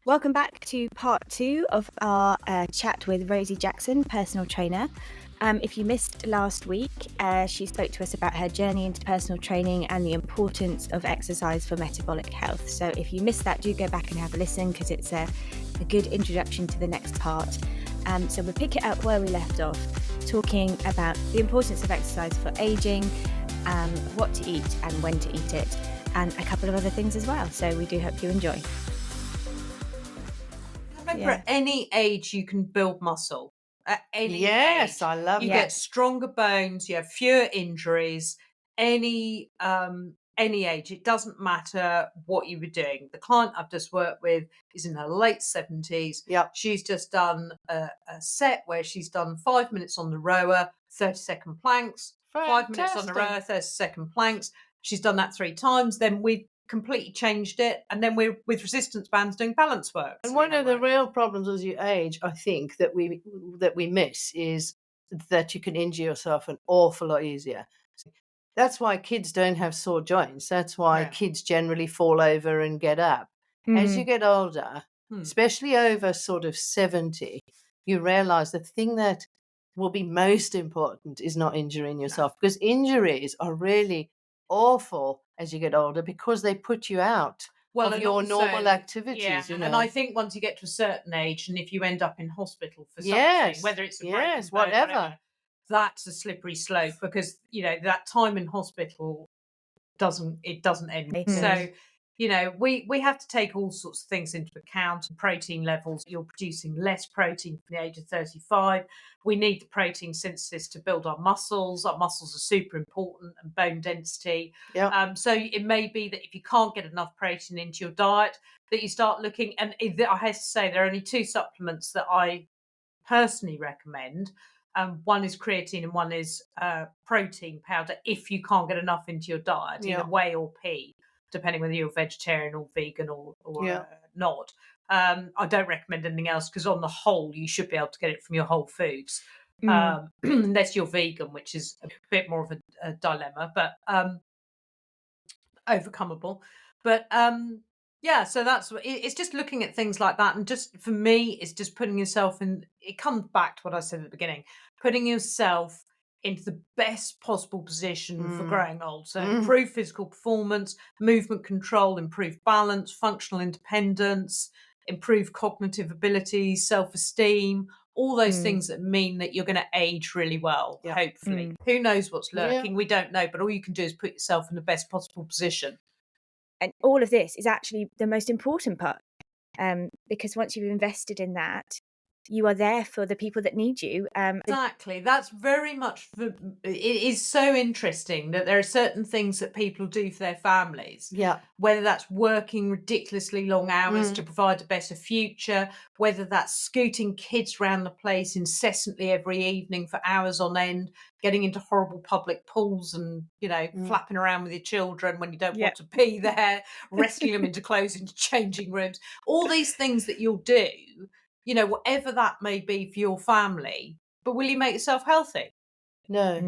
Welcome back to part 2 of our chat with Rosie Jackson, personal trainer. If you missed last week, she spoke to us about her journey into personal training and the importance of exercise for metabolic health. So if you missed that, do go back and have a listen because it's a good introduction to the next part. So we'll pick it up where we left off, talking about the importance of exercise for aging, what to eat and when to eat it, and a couple of other things as well. So we do hope you enjoy. Remember, at any age you can build muscle. At any age, I love you that. get stronger bones, you have fewer injuries. Any age, it doesn't matter what you were doing. The client I've just worked with is in her late 70s. Yep. She's just done a set where she's done 5 minutes on the rower, 30-second planks, 5 minutes on the rower, 30-second planks. She's done that 3 times. Then we've completely changed it, and then we're with resistance bands doing balance work. And one of the real problems as you age, I think, that we miss is that you can injure yourself an awful lot easier. That's why kids don't have sore joints. That's why kids generally fall over and get up. As you get older, especially over sort of 70, you realize the thing that will be most important is not injuring yourself, because injuries are really awful as you get older because they put you out of your normal activities. And I think once you get to a certain age, and if you end up in hospital for something, whether it's a broken bone, whatever, that's a slippery slope, because that time in hospital doesn't end. So we have to take all sorts of things into account. Protein levels, you're producing less protein from the age of 35. We need the protein synthesis to build our muscles. Our muscles are super important, and bone density. So it may be that if you can't get enough protein into your diet, that you start looking, and I have to say there are only 2 supplements that I personally recommend. One is creatine and one is protein powder if you can't get enough into your diet, either whey or pea, depending whether you're vegetarian or vegan or not. I don't recommend anything else, because on the whole you should be able to get it from your whole foods, unless you're vegan, which is a bit more of a dilemma, but overcomable. But so it's just looking at things like that, and just for me it's just putting yourself in. It comes back to what I said at the beginning, putting yourself into the best possible position for growing old. So improve physical performance, movement control, improve balance, functional independence, improve cognitive abilities, self-esteem, all those things that mean that you're going to age really well, hopefully. Who knows what's lurking? We don't know, but all you can do is put yourself in the best possible position. And all of this is actually the most important part, because once you've invested in that, you are there for the people that need you. Exactly. That's very much. It is so interesting that there are certain things that people do for their families. Yeah. Whether that's working ridiculously long hours to provide a better future, whether that's scooting kids around the place incessantly every evening for hours on end, getting into horrible public pools and, flapping around with your children when you don't want to pee there, rescuing them into clothes into changing rooms. All these things that you'll do, whatever that may be for your family, but will you make yourself healthy? No.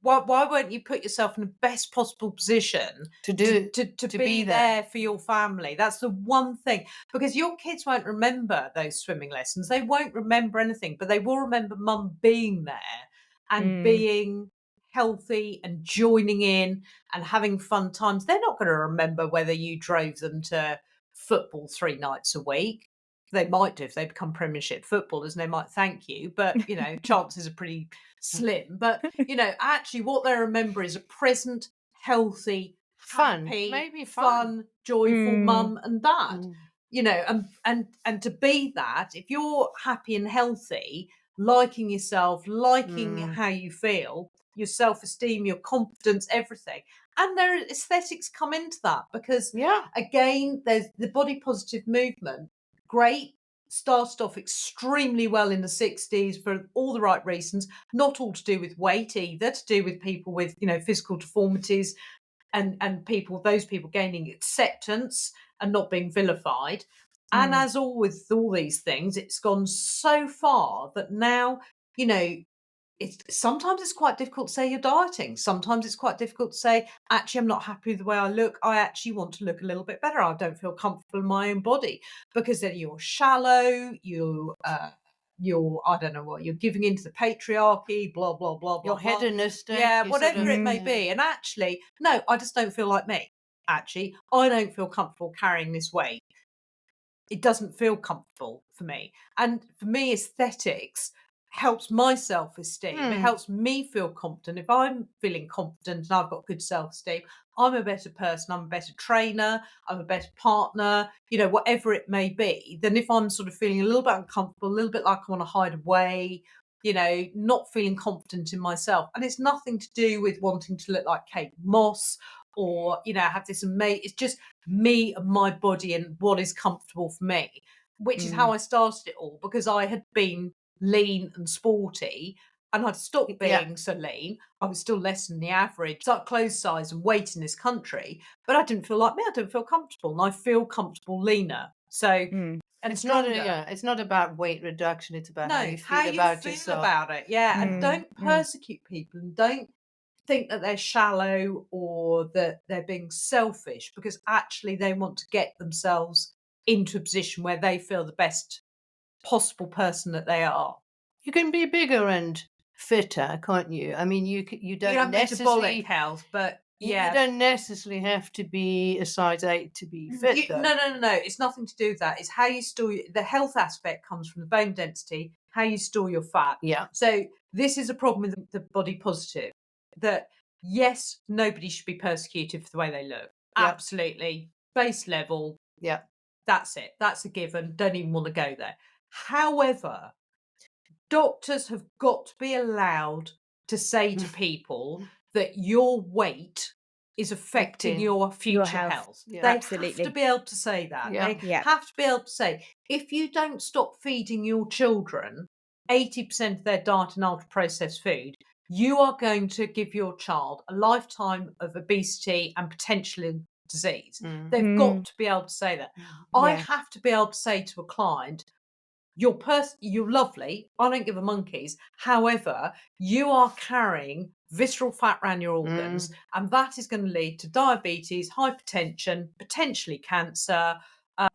Why won't you put yourself in the best possible position to be there for your family? That's the one thing, because your kids won't remember those swimming lessons. They won't remember anything, but they will remember mum being there and being healthy and joining in and having fun times. They're not going to remember whether you drove them to football 3 nights a week. They might do if they become Premiership footballers, and they might thank you, but chances are pretty slim. But actually what they remember is a present, healthy, happy, fun, joyful mum and dad. And to be that, if you're happy and healthy, liking yourself, liking how you feel, your self-esteem, your confidence, everything. And their aesthetics come into that, because again, there's the body positive movement. Great, started off extremely well in the 60s for all the right reasons, not all to do with weight either, to do with people with physical deformities and those people gaining acceptance and not being vilified. And as all with all these things, it's gone so far that now sometimes it's quite difficult to say you're dieting. Sometimes it's quite difficult to say, actually, I'm not happy with the way I look. I actually want to look a little bit better. I don't feel comfortable in my own body, because then you're shallow. You're I don't know what, you're giving into the patriarchy, blah blah blah blah You're blah. hedonistic. Yeah, you whatever sort of, it may yeah. be. And actually, no, I just don't feel like me. Actually, I don't feel comfortable carrying this weight. It doesn't feel comfortable for me. And for me, aesthetics helps my self-esteem. It helps me feel confident. If I'm feeling confident and I've got good self-esteem, I'm a better person, I'm a better trainer, I'm a better partner, whatever it may be, than if I'm sort of feeling a little bit uncomfortable, a little bit like I want to hide away, not feeling confident in myself. And it's nothing to do with wanting to look like Kate Moss or, have this amazing, it's just me and my body and what is comfortable for me, which is how I started it all, because I had been lean and sporty and I'd stopped being so lean. I was still less than the average clothes size and weight in this country, but I didn't feel like me. I didn't feel comfortable, and I feel comfortable leaner. So, and It's stronger. it's not about weight reduction. It's about how you feel about yourself. About it. Yeah. And don't persecute people, and don't think that they're shallow or that they're being selfish, because actually they want to get themselves into a position where they feel the best possible person that they are. You can be bigger and fitter, can't you? I mean, you don't have necessarily metabolic health, but you don't necessarily have to be a size 8 to be fit. No. It's nothing to do with that. It's how you store the health aspect comes from the bone density, how you store your fat. Yeah. So this is a problem with the body positive, that yes, nobody should be persecuted for the way they look. Yeah. Absolutely. Base level. Yeah. That's it. That's a given. Don't even want to go there. However, doctors have got to be allowed to say to people that your weight is affecting your future health. Yeah, they absolutely. have to be able to say that. Yeah. They have to be able to say, if you don't stop feeding your children 80% of their diet and ultra-processed food, you are going to give your child a lifetime of obesity and potentially disease. They've got to be able to say that. I have to be able to say to a client, you're lovely, I don't give a monkeys. However, you are carrying visceral fat around your organs, and that is going to lead to diabetes, hypertension, potentially cancer,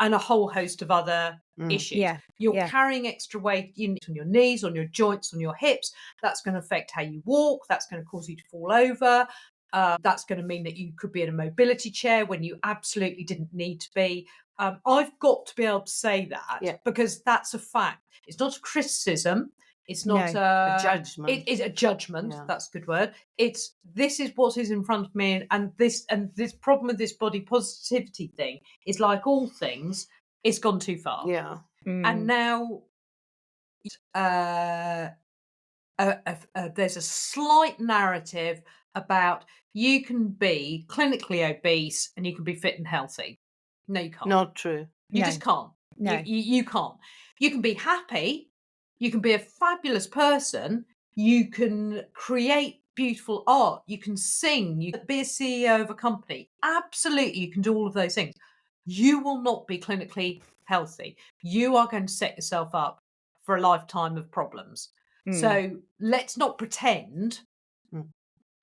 and a whole host of other issues. You're carrying extra weight on your knees, on your joints, on your hips. That's going to affect how you walk. That's going to cause you to fall over. That's going to mean that you could be in a mobility chair when you absolutely didn't need to be. I've got to be able to say that, because that's a fact. It's not a criticism. It's not a judgment. It is a judgment. Yeah. That's a good word. This is what is in front of me, and this problem with this body positivity thing is, like all things, it's gone too far. Yeah. And now there's a slight narrative about you can be clinically obese and you can be fit and healthy. No, you can't. Not true. You just can't. No. You can't. You can be happy. You can be a fabulous person. You can create beautiful art. You can sing. You can be a CEO of a company. Absolutely, you can do all of those things. You will not be clinically healthy. You are going to set yourself up for a lifetime of problems. So let's not pretend.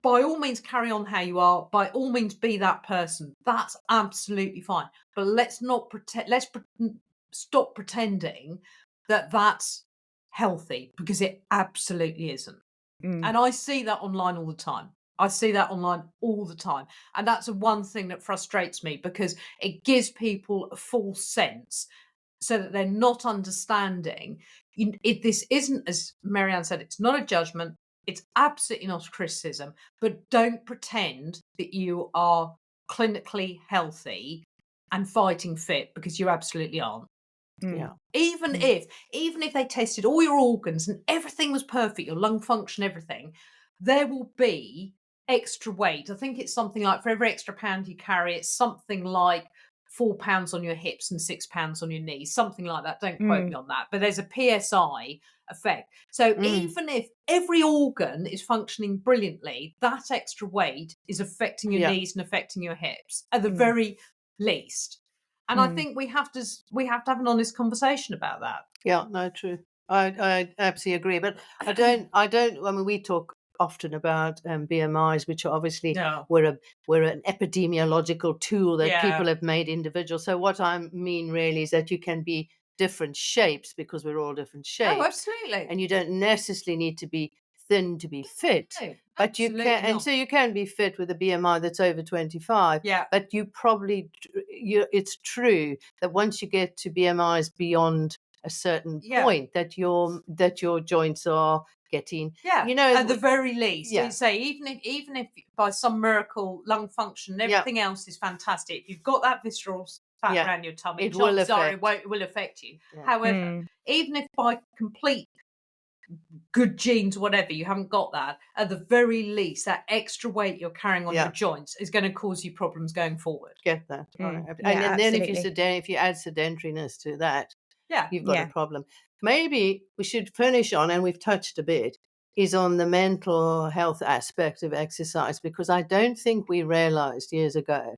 By all means, carry on how you are. By all means, be that person. That's absolutely fine. But let's not pretend. Stop pretending that that's healthy, because it absolutely isn't. And I see that online all the time. And that's one thing that frustrates me, because it gives people a false sense, so that they're not understanding. This isn't, as Marianne said, it's not a judgment. It's absolutely not a criticism, but don't pretend that you are clinically healthy and fighting fit, because you absolutely aren't. Yeah. Even if they tested all your organs and everything was perfect, your lung function, everything, there will be extra weight. I think it's something like, for every extra pound you carry, it's something like 4 pounds on your hips and 6 pounds on your knees, something like that. Don't quote me on that, but there's a PSI effect. So even if every organ is functioning brilliantly, that extra weight is affecting your knees and affecting your hips at the very least. And I think we have to have an honest conversation about that. Yeah, no, true. I absolutely agree, but I mean, we talk often about BMIs, which are obviously No. we're an epidemiological tool that people Yeah. have made individual. So what I mean really is that you can be different shapes because we're all different Oh, shapes, absolutely. and you don't necessarily need to be thin to be fit. No, But you absolutely can, and not. so you can be fit with a BMI that's over 25. Yeah. But you probably, it's true that once you get to BMIs beyond a certain Yeah. point, that your joints are getting, Yeah, you know, at the very least, yeah. you say even if by some miracle lung function and Yeah. everything else is fantastic, if you've got that visceral fat Yeah. around your tummy, It will chances are affect. it will affect you. Yeah. However, even if by complete good genes, whatever, you haven't got that, at the very least, that extra weight you're carrying on Yeah. your joints is going to cause you problems going forward. Get that. Mm. And Yeah, then absolutely. if you add sedentariness to that, Yeah, you've got a Yeah. problem. Maybe we should finish on, and we've touched a bit, is on the mental health aspect of exercise, because I don't think we realized years ago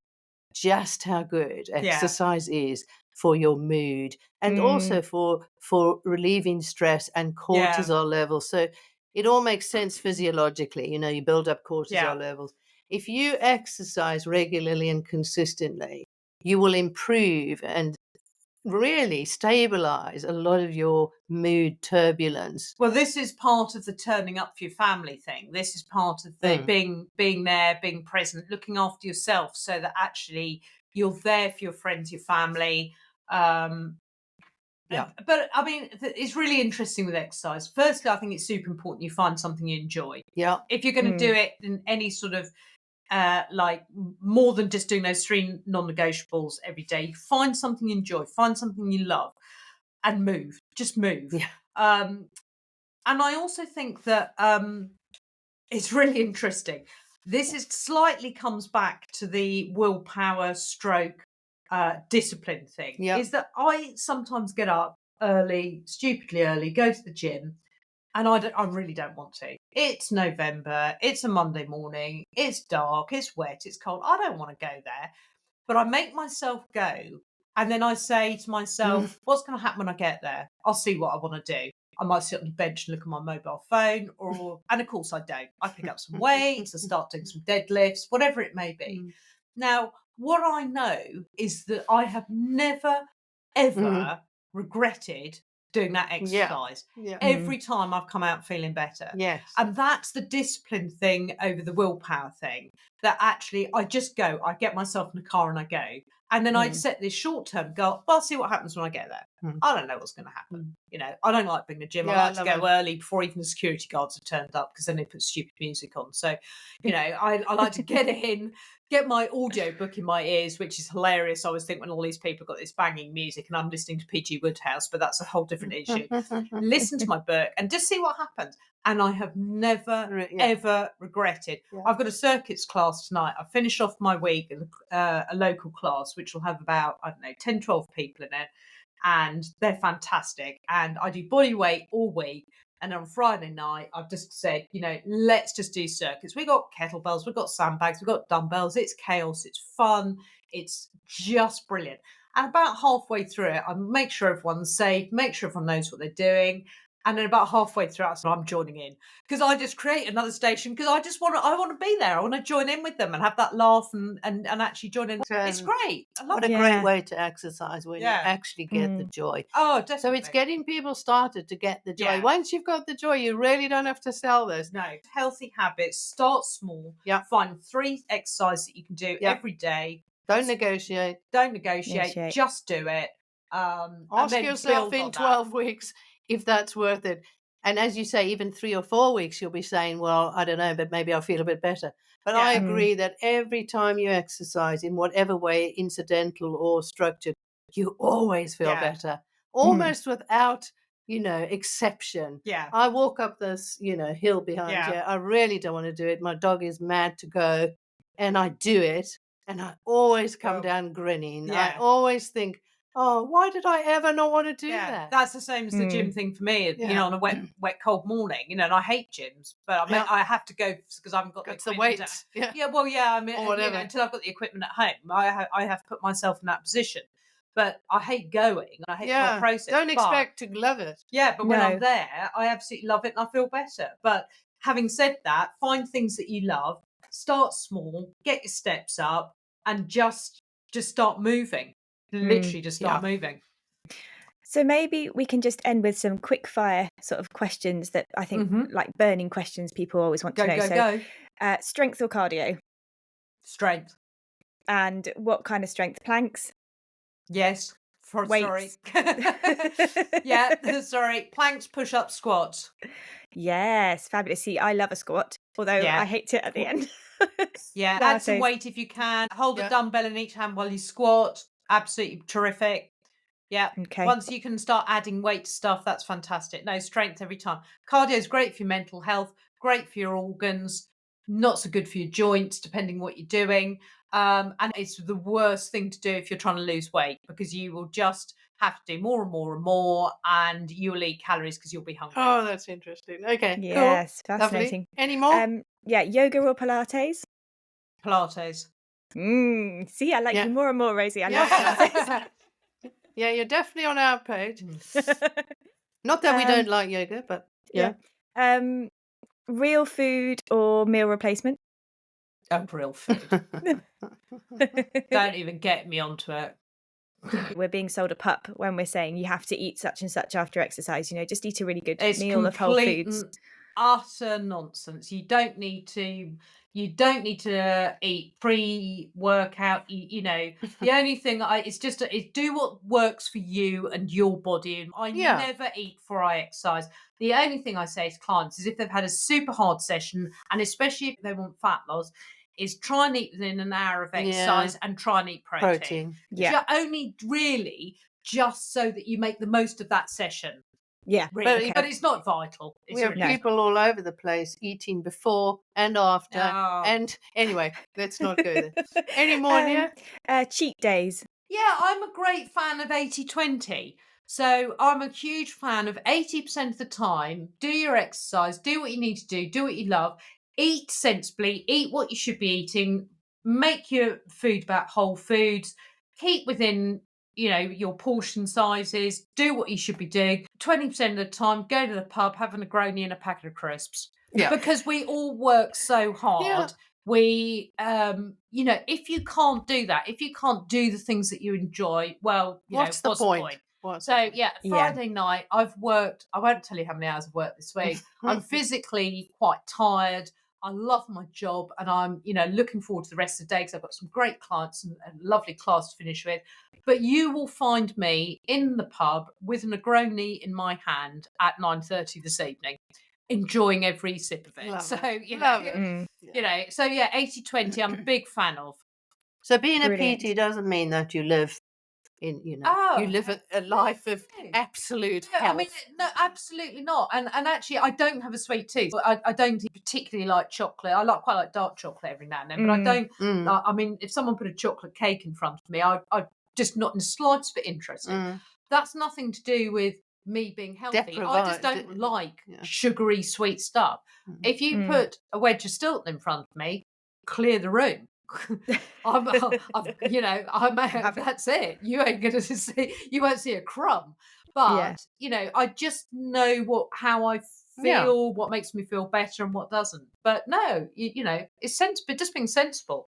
just how good yeah, exercise is for your mood and Mm. also for relieving stress and yeah, cortisol levels. So it all makes sense physiologically. You know, you build up cortisol yeah. levels. If you exercise regularly and consistently, you will improve and really stabilize a lot of your mood turbulence. Well, this is part of the turning up for your family thing. This is part of the Mm. being there, being present, looking after yourself, so that actually you're there for your friends, your family. Yeah. But I mean, it's really interesting with exercise. Firstly, I think it's super important you find something you enjoy. Yeah. If you're going to do it in any sort of more than just doing those three non-negotiables every day, find something you enjoy, find something you love, and move. Just move. Yeah. And I also think that it's really interesting. This is slightly comes back to the willpower stroke discipline thing. Yeah. Is that I sometimes get up early, stupidly early, go to the gym, and I really don't want to. It's November. It's a Monday morning. It's dark. It's wet. It's cold. I don't want to go there, but I make myself go, and then I say to myself, "What's going to happen when I get there? I'll see what I want to do." I might sit on the bench and look at my mobile phone, and of course I don't. I pick up some weights, I start doing some deadlifts, whatever it may be. Mm. Now, what I know is that I have never, ever regretted doing that exercise. Yeah. Every time I've come out feeling better. Yes. And that's the discipline thing over the willpower thing, that actually I just go, I get myself in the car and I go. And then I set this short term goal. Well, I'll see what happens when I get there. I don't know what's going to happen. You know, I don't like being in the gym. Yeah, I like to I love go early before even the security guards have turned up, because then they put stupid music on. So, you know, I like to get in, get my audio book in my ears, which is hilarious. I always think when all these people got this banging music and I'm listening to PG Woodhouse, but that's a whole different issue. Listen to my book and just see what happens. And I have never, ever regretted. Yeah. I've got a circuits class tonight. I finished off my week in a local class, which will have about, 10, 12 people in it. And they're fantastic. And I do body weight all week. And on Friday night, I've just said, let's just do circuits. We've got kettlebells, we've got sandbags, we've got dumbbells. It's chaos. It's fun. It's just brilliant. And about halfway through it, I make sure everyone's safe, make sure everyone knows what they're doing. And then about halfway through, I'm joining in, because I just create another station, because I want to be there. I want to join in with them and have that laugh and actually join in. It's great. I love What a it. great way to exercise when you Yeah. actually get the joy. Oh, definitely. So it's getting people started to get the joy. Yeah. Once you've got the joy, you really don't have to sell this. No, healthy habits. Start small. Yeah. Find 3 exercises that you can do every day. Don't negotiate. Don't negotiate. Just do it. Ask yourself in 12 weeks if that's worth it. And as you say, even 3 or 4 weeks, you'll be saying, well, I don't know, but maybe I'll feel a bit better. But I agree that every time you exercise, in whatever way, incidental or structured, you always feel better, almost without, exception. Yeah. I walk up this, hill behind here. I really don't want to do it. My dog is mad to go. And I do it. And I always come down grinning. Yeah. I always think, oh, why did I ever not want to do that? That's the same as the gym thing for me. On a wet, cold morning. And I hate gyms, but I have to go because I haven't got It's the the equipment. weights. Yeah, well, yeah. I mean, Or whatever. until I've got the equipment at home, I have put myself in that position. but I hate going. I hate the whole process. Don't but- expect to love it. Yeah, but when No. I'm there, I absolutely love it and I feel better. But having said that, find things that you love, start small, get your steps up, and just start moving. Literally just start moving. So maybe we can just end with some quick fire sort of questions that I think like burning questions people always want to know. Go. Strength or cardio? Strength. And what kind of strength? Planks? Yes. Sorry. Weights. Yeah, sorry. Planks, push-ups, squats. Yes, fabulous. See, I love a squat, although I hate it at the end. Yeah, add some weight if you can. Hold a dumbbell in each hand while you squat. Absolutely terrific. Yeah. Okay. Once you can start adding weight to stuff, that's fantastic. No, strength every time. Cardio is great for your mental health, great for your organs, not so good for your joints, depending what you're doing. And it's the worst thing to do if you're trying to lose weight, because you will just have to do more and more and more, and you will eat calories because you'll be hungry. Oh, that's interesting. Okay. Yes, cool. fascinating. Lovely. Any more? Yeah, yoga or Pilates? Pilates. See, I like you more and more, Rosie. I love Pilates. Yeah, you're definitely on our page. Not that we don't like yoga, but yeah. Real food or meal replacement? Oh, real food. Don't even get me onto it. We're being sold a pup when we're saying you have to eat such and such after exercise. Just eat a really good It's meal of whole foods. Utter nonsense. You don't need to eat pre-workout. The only thing it's do what works for you and your body. And I never eat before I exercise. The only thing I say to clients is if they've had a super hard session, and especially if they want fat loss, is try and eat within an hour of exercise and try and eat protein. Yeah. Only really just so that you make the most of that session. Yeah. Really. But it's not vital. We have people all over the place eating before and after. Oh. And anyway, let's not go there. Any more, cheat days. Yeah, I'm a great fan of 80-20. So I'm a huge fan of 80% of the time, do your exercise, do what you need to do what you love, eat sensibly, eat what you should be eating, make your food about whole foods, keep within, your portion sizes, do what you should be doing. 20% of the time, go to the pub, have a Negroni and a packet of crisps. Yeah. Because we all work so hard. Yeah. We, if you can't do that, if you can't do the things that you enjoy, well, what's the point? Friday night, I've worked, I won't tell you how many hours I've worked this week. I'm physically quite tired. I love my job, and I'm, looking forward to the rest of the day because I've got some great clients and a lovely class to finish with. But you will find me in the pub with a Negroni in my hand at 9:30 this evening, enjoying every sip of it. Love so, it. So 80-20, I'm a big fan of. So being a PT doesn't mean that you live in, you live a life of absolute health. I mean, no, absolutely not. And actually, I don't have a sweet tooth. I don't particularly like chocolate. I quite like dark chocolate every now and then, but I don't. I mean, if someone put a chocolate cake in front of me, I'd just not in the slightest bit interested. That's nothing to do with me being healthy. I just don't like sugary sweet stuff. If you put a wedge of Stilton in front of me, clear the room. That's it. You ain't gonna see. You won't see a crumb. But I just know how I feel, what makes me feel better, and what doesn't. But no, it's sensible. Just being sensible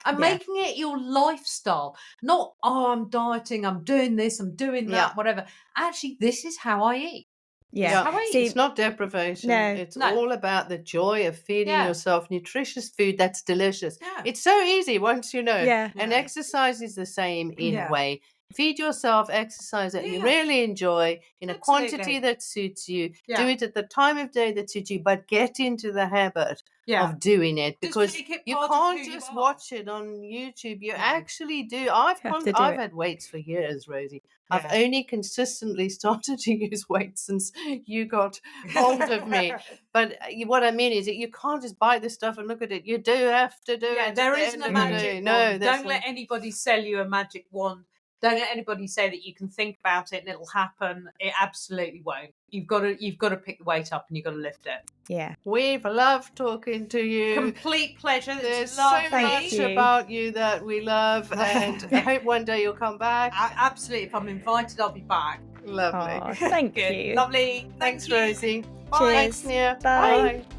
and making it your lifestyle. Not I'm dieting, I'm doing this, I'm doing that, whatever. Actually, this is how I eat. Yeah. See, it's not deprivation. No. It's all about the joy of feeding yourself nutritious food that's delicious. Yeah. It's so easy once you know. Yeah. And exercise is the same in a way. Feed yourself exercise that you really enjoy in a quantity that suits you. Yeah. Do it at the time of day that suits you, but get into the habit of doing it, because you can't just watch it on YouTube. You actually do. I've had weights for years, Rosie. Yeah. I've only consistently started to use weights since you got hold of me. But what I mean is that you can't just buy this stuff and look at it. You do have to do it. There isn't a magic wand. Don't let anybody sell you a magic wand. Don't let anybody say that you can think about it and it'll happen. It absolutely won't. You've got to pick the weight up and you've got to lift it. Yeah. We've loved talking to you. Complete pleasure. There's It's so lovely. much about you that we love, and I hope one day you'll come back. Absolutely. If I'm invited, I'll be back. Lovely. Oh, thank Good. you. Lovely. Thanks, Thank you. Rosie. Bye. Cheers. Thanks, Nia. Bye. Bye.